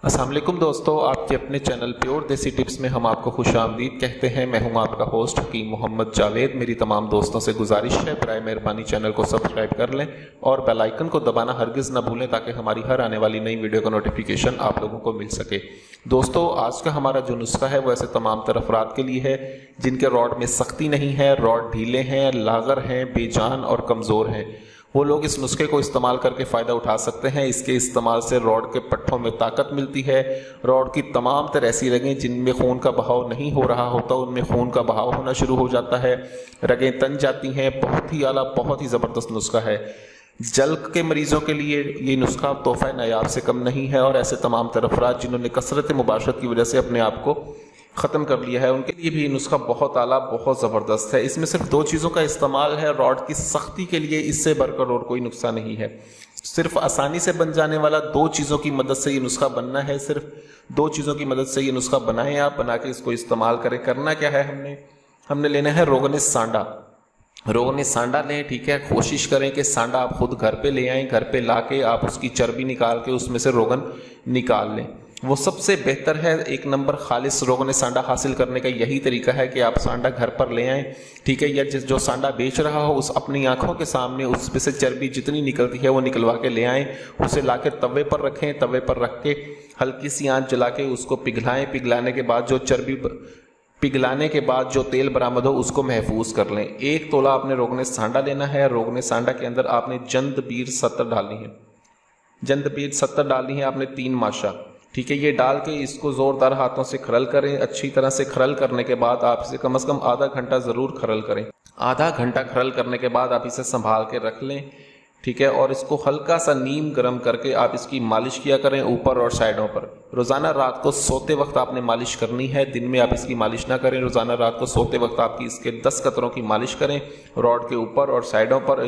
अस्सलाम वालेकुम दोस्तों, आपके अपने चैनल प्योर देसी टिप्स में हम आपको खुशामदीद कहते हैं। मैं हूं आपका होस्ट हकीम मोहम्मद जावेद। मेरी तमाम दोस्तों से गुजारिश है, बराए मेहरबानी चैनल को सब्सक्राइब कर लें और बेल आइकन को दबाना हरगिज़ न भूलें ताकि हमारी हर आने वाली नई वीडियो का नोटिफिकेशन आप लोगों को मिल सके। दोस्तों, आज का हमारा जो नुस्खा है वो ऐसे तमाम तर अफराद के लिए है जिनके रॉड में सख्ती नहीं है, रॉड ढीले हैं, लागर हैं, बेजान और कमज़ोर हैं। वो लोग इस नुस्खे को इस्तेमाल करके फ़ायदा उठा सकते हैं। इसके इस्तेमाल से रॉड के पट्टों में ताकत मिलती है। रॉड की तमाम तरह ऐसी रगें जिनमें खून का बहाव नहीं हो रहा होता, उनमें खून का बहाव होना शुरू हो जाता है, रगें तन जाती हैं। बहुत ही आला, बहुत ही ज़बरदस्त नुस्खा है। जल्द के मरीजों के लिए ये नुस्खा तोहफा नायाब से कम नहीं है और ऐसे तमाम तर अफराद जिन्होंने कसरत मुबाशरत की वजह से अपने आप को ख़त्म कर लिया है, उनके लिए भी ये नुस्खा बहुत आला, बहुत ज़बरदस्त है। इसमें सिर्फ दो चीज़ों का इस्तेमाल है रॉड की सख्ती के लिए, इससे बढ़कर और कोई नुस्खा नहीं है। सिर्फ आसानी से बन जाने वाला दो चीज़ों की मदद से ये नुस्खा बनना है। सिर्फ दो चीज़ों की मदद से ये नुस्खा बनाएं आप, बना के इसको इस्तेमाल करें। करना क्या है, हमने लेना है रोगन सांडा। रोगन सांडा लें, ठीक है। कोशिश करें कि सांडा आप खुद घर पे ले आएँ। घर पे ला के आप उसकी चर्बी निकाल के उसमें से रोगन निकाल लें, वो सबसे बेहतर है। एक नंबर खालिस रोगन सांडा हासिल करने का यही तरीका है कि आप सांडा घर पर ले आएँ, ठीक है। या जो सांडा बेच रहा हो उस अपनी आंखों के सामने उसमें से चर्बी जितनी निकलती है वो निकलवा के ले आएँ। उसे ला के तवे पर रखें, तवे पर रख के हल्की सी आंच जला के उसको पिघलाएँ। पिघलाने के बाद जो तेल बरामद हो उसको महफूज कर लें। 1 तोला आपने रोगन सांडा लेना है। रोगन सांडा के अंदर आपने जंदबीर 70 डालनी है। जंदबीर 70 डालनी है आपने 3 माशा, ठीक है। ये डाल के इसको ज़ोरदार हाथों से खरल करें। अच्छी तरह से खरल करने के बाद आप इसे कम से कम आधा घंटा ज़रूर खरल करें। आधा घंटा खरल करने के बाद आप इसे संभाल के रख लें, ठीक है। और इसको हल्का सा नीम गर्म करके आप इसकी मालिश किया करें ऊपर और साइडों पर। रोज़ाना रात को सोते वक्त आपने मालिश करनी है, दिन में आप इसकी मालिश ना करें। रोज़ाना रात को सोते वक्त आपकी इसके 10 कतरों की मालिश करें रॉड के ऊपर और साइडों पर।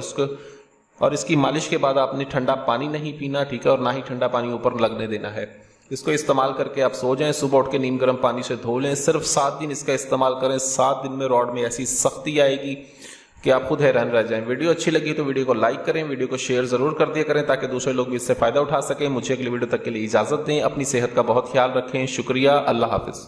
इसकी मालिश के बाद आपने ठंडा पानी नहीं पीना, ठीक है, और ना ही ठंडा पानी ऊपर लगने देना है। इसको इस्तेमाल करके आप सो जाएं। सुबह उठ के नीम गर्म पानी से धो लें। सिर्फ 7 दिन इसका इस्तेमाल करें। 7 दिन में रॉड में ऐसी सख्ती आएगी कि आप खुद हैरान रह जाएं। वीडियो अच्छी लगी तो वीडियो को लाइक करें, वीडियो को शेयर जरूर कर दिया करें ताकि दूसरे लोग भी इससे फायदा उठा सकें। मुझे अगली वीडियो तक के लिए इजाजत दें। अपनी सेहत का बहुत ख्याल रखें। शुक्रिया। अल्लाह हाफिज।